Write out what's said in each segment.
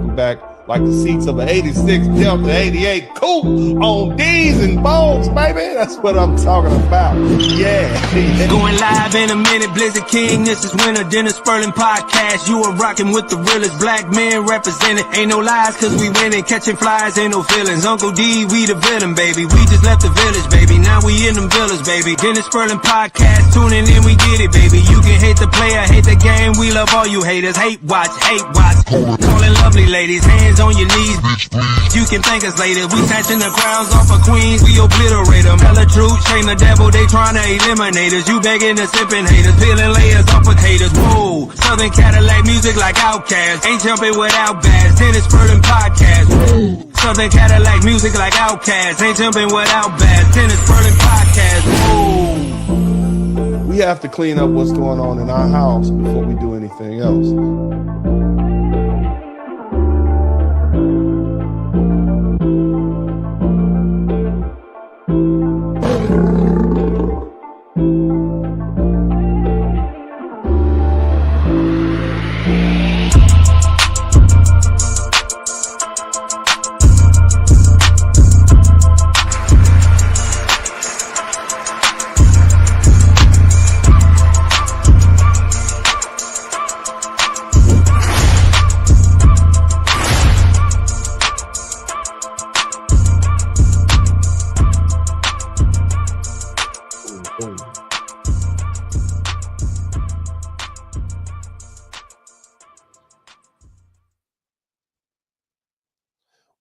welcome back like the seats of an 86 Delta 88 coupe on D's and Bones, baby. That's what I'm talking about. Yeah. Going live in a minute, Blizzard King. This is Winter Dennis Sperling Podcast. You are rocking with the realest black men represented. Ain't no lies, cause we winning. Catching flies, ain't no feelings. Uncle D, we the villain, baby. We just left the village, baby. Now we in them villas, baby. Dennis Sperling Podcast, tuning in, we get it, baby. You can hate the player, hate the game. We love all you haters. Hate watch, hate watch. Calling lovely ladies, hands on your knees. You can thank us later. We snatching the crowns off of queens. We obliterate them. Tell the truth, shame the devil. They trying to eliminate us. You begging the sipping haters. Peeling layers off of haters. Whoa. Southern Cadillac music like Outkast. Ain't jumping without bass. Dennis Sperling Podcast. Whoa. Southern Cadillac music like Outkast. Ain't jumping without bass. Dennis Sperling Podcast. Whoa. We have to clean up what's going on in our house before we do anything else.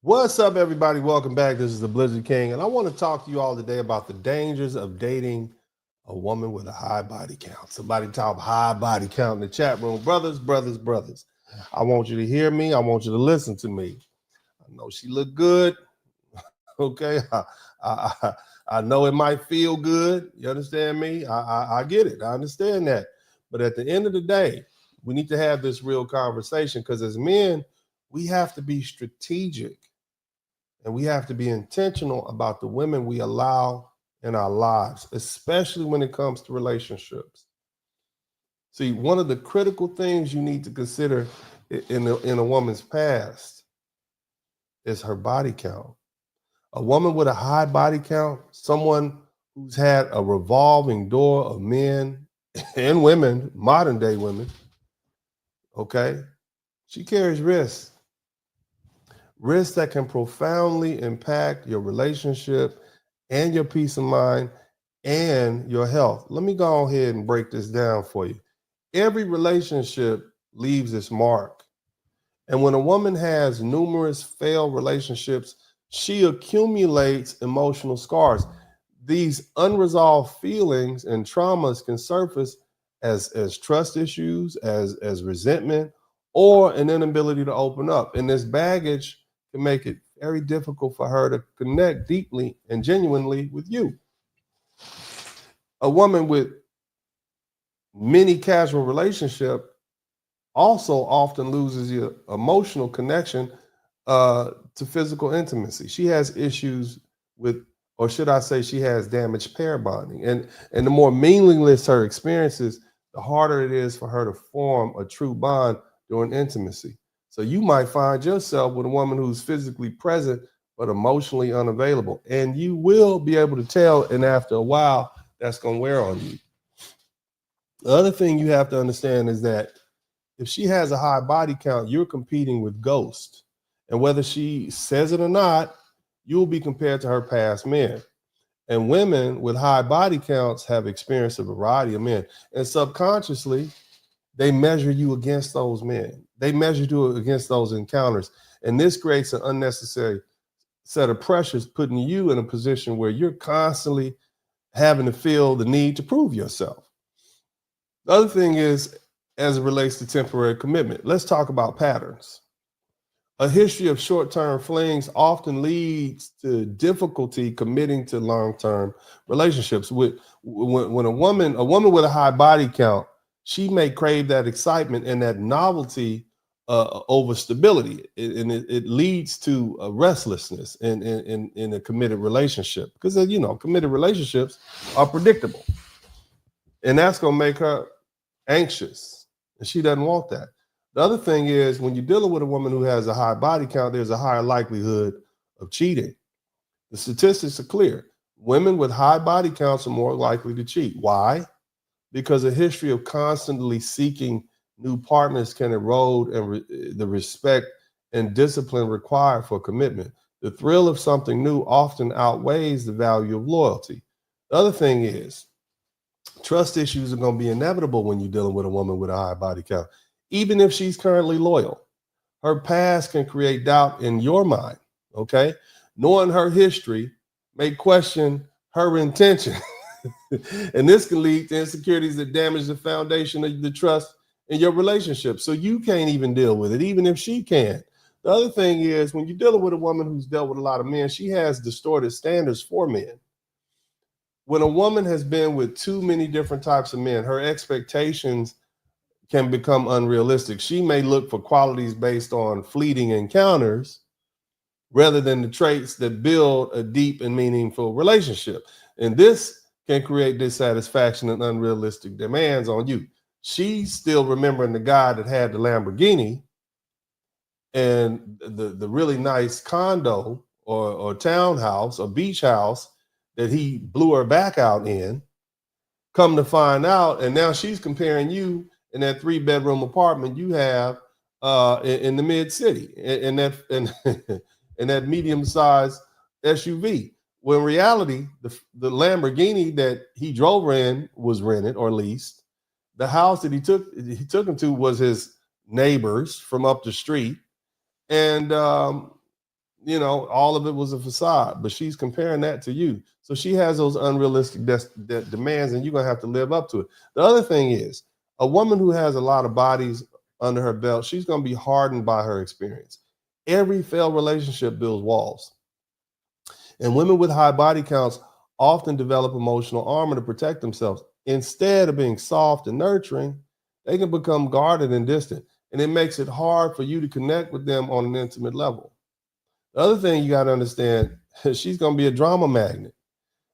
What's up, everybody? Welcome back. This is the Blizzard King, and I want to talk to you all today about the dangers of dating a woman with a high body count. Somebody type high body count in the chat room. Brothers. I want you to hear me. I want you to listen to me. I know she look good. Okay. I know it might feel good. You understand me? I get it. I understand that. But at the end of the day, we need to have this real conversation, because as men, we have to be strategic. And we have to be intentional about the women we allow in our lives, especially when it comes to relationships. See, one of the critical things you need to consider in a woman's past is her body count. A woman with a high body count, someone who's had a revolving door of men and women, modern day women, okay, she carries risks. Risks that can profoundly impact your relationship and your peace of mind and your health. Let me go ahead and break this down for you. Every relationship leaves its mark. And when a woman has numerous failed relationships, she accumulates emotional scars. These unresolved feelings and traumas can surface as trust issues, as resentment, or an inability to open up. And this baggage can make it very difficult for her to connect deeply and genuinely with you. A woman with many casual relationships also often loses your emotional connection to physical intimacy. She has issues with, or should I say, she has damaged pair bonding. And the more meaningless her experiences, the harder it is for her to form a true bond during intimacy. So you might find yourself with a woman who's physically present but emotionally unavailable. And you will be able to tell, and after a while, that's going to wear on you. The other thing you have to understand is that if she has a high body count, you're competing with ghosts. And whether she says it or not, you'll be compared to her past men. And women with high body counts have experienced a variety of men. And subconsciously, they measure you against those men. They measure you against those encounters. And this creates an unnecessary set of pressures, putting you in a position where you're constantly having to feel the need to prove yourself. The other thing is, as it relates to temporary commitment, let's talk about patterns. A history of short-term flings often leads to difficulty committing to long-term relationships. When a woman with a high body count, she may crave that excitement and that novelty over stability, and it leads to a restlessness in a committed relationship, because committed relationships are predictable, and that's going to make her anxious, and she doesn't want that. The other thing is when you're dealing with a woman who has a high body count, there's a higher likelihood of cheating. The statistics are clear. Women with high body counts are more likely to cheat. Why? Because a history of constantly seeking new partners can erode the respect and discipline required for commitment. The thrill of something new often outweighs the value of loyalty. The other thing is, trust issues are going to be inevitable when you're dealing with a woman with a high body count, even if she's currently loyal. Her past can create doubt in your mind. Okay. Knowing her history may question her intention. And this can lead to insecurities that damage the foundation of the trust in your relationship. So you can't even deal with it, even if she can. The other thing is when you're dealing with a woman who's dealt with a lot of men, she has distorted standards for men. When a woman has been with too many different types of men, her expectations can become unrealistic. She may look for qualities based on fleeting encounters rather than the traits that build a deep and meaningful relationship. And this can create dissatisfaction and unrealistic demands on you. She's still remembering the guy that had the Lamborghini and the really nice condo or townhouse or beach house that he blew her back out in. Come to find out, and now she's comparing you in that 3-bedroom apartment you have in the mid city, in that in that medium sized SUV. When in reality, the Lamborghini that he drove her in was rented or leased. The house that he took him to was his neighbors from up the street, and all of it was a facade. But she's comparing that to you, so she has those unrealistic demands, and you're gonna have to live up to it. The other thing is, a woman who has a lot of bodies under her belt, she's gonna be hardened by her experience. Every failed relationship builds walls. And women with high body counts often develop emotional armor to protect themselves. Instead of being soft and nurturing, they can become guarded and distant. And it makes it hard for you to connect with them on an intimate level. The other thing you got to understand, she's going to be a drama magnet.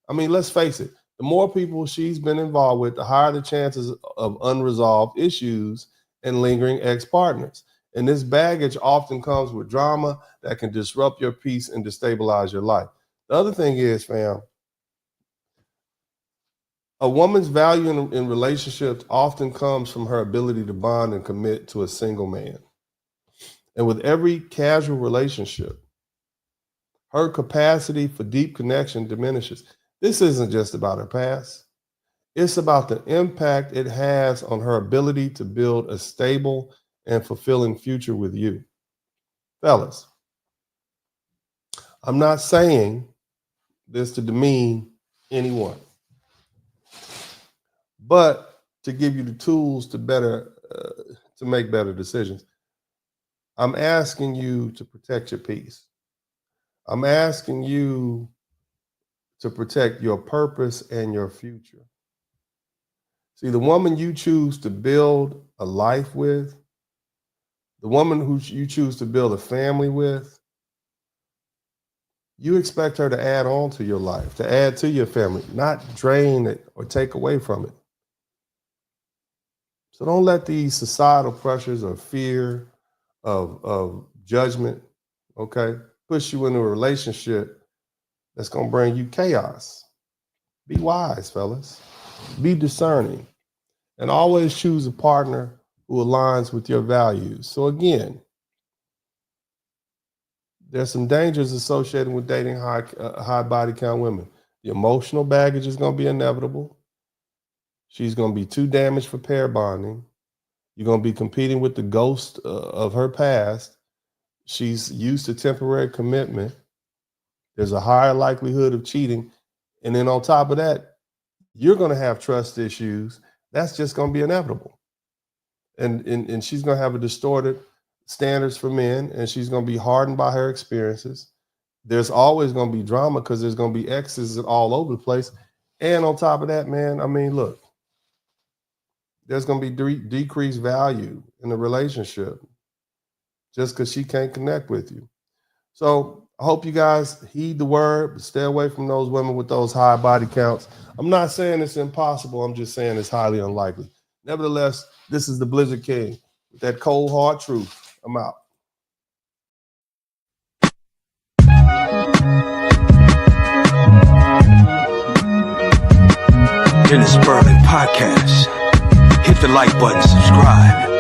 I mean, let's face it, the more people she's been involved with, the higher the chances of unresolved issues and lingering ex-partners. And this baggage often comes with drama that can disrupt your peace and destabilize your life. The other thing is, fam, a woman's value in relationships often comes from her ability to bond and commit to a single man. And with every casual relationship, her capacity for deep connection diminishes. This isn't just about her past. It's about the impact it has on her ability to build a stable and fulfilling future with you. Fellas, I'm not saying this to demean anyone, but to give you the tools to make better decisions. I'm asking you to protect your peace. I'm asking you to protect your purpose and your future. See, the woman you choose to build a life with, the woman who you choose to build a family with, you expect her to add on to your life, to add to your family, not drain it or take away from it. So don't let these societal pressures or fear of judgment, okay, push you into a relationship that's going to bring you chaos. Be wise, fellas. Be discerning. And always choose a partner who aligns with your values. So again, there's some dangers associated with dating high body count women. The emotional baggage is going to be inevitable. She's going to be too damaged for pair bonding. You're going to be competing with the ghost of her past. She's used to temporary commitment. There's a higher likelihood of cheating. And then on top of that, you're going to have trust issues. That's just going to be inevitable. And she's going to have a distorted standards for men, and she's going to be hardened by her experiences. There's always going to be drama because there's going to be exes all over the place. And on top of that, man, I mean, look, there's going to be decreased value in the relationship just because she can't connect with you. So I hope you guys heed the word, but stay away from those women with those high body counts. I'm not saying it's impossible. I'm just saying it's highly unlikely. Nevertheless, this is the Blizzard King. with that cold hard truth. I'm out. Dennis Berlin Podcast. Hit the like button, subscribe.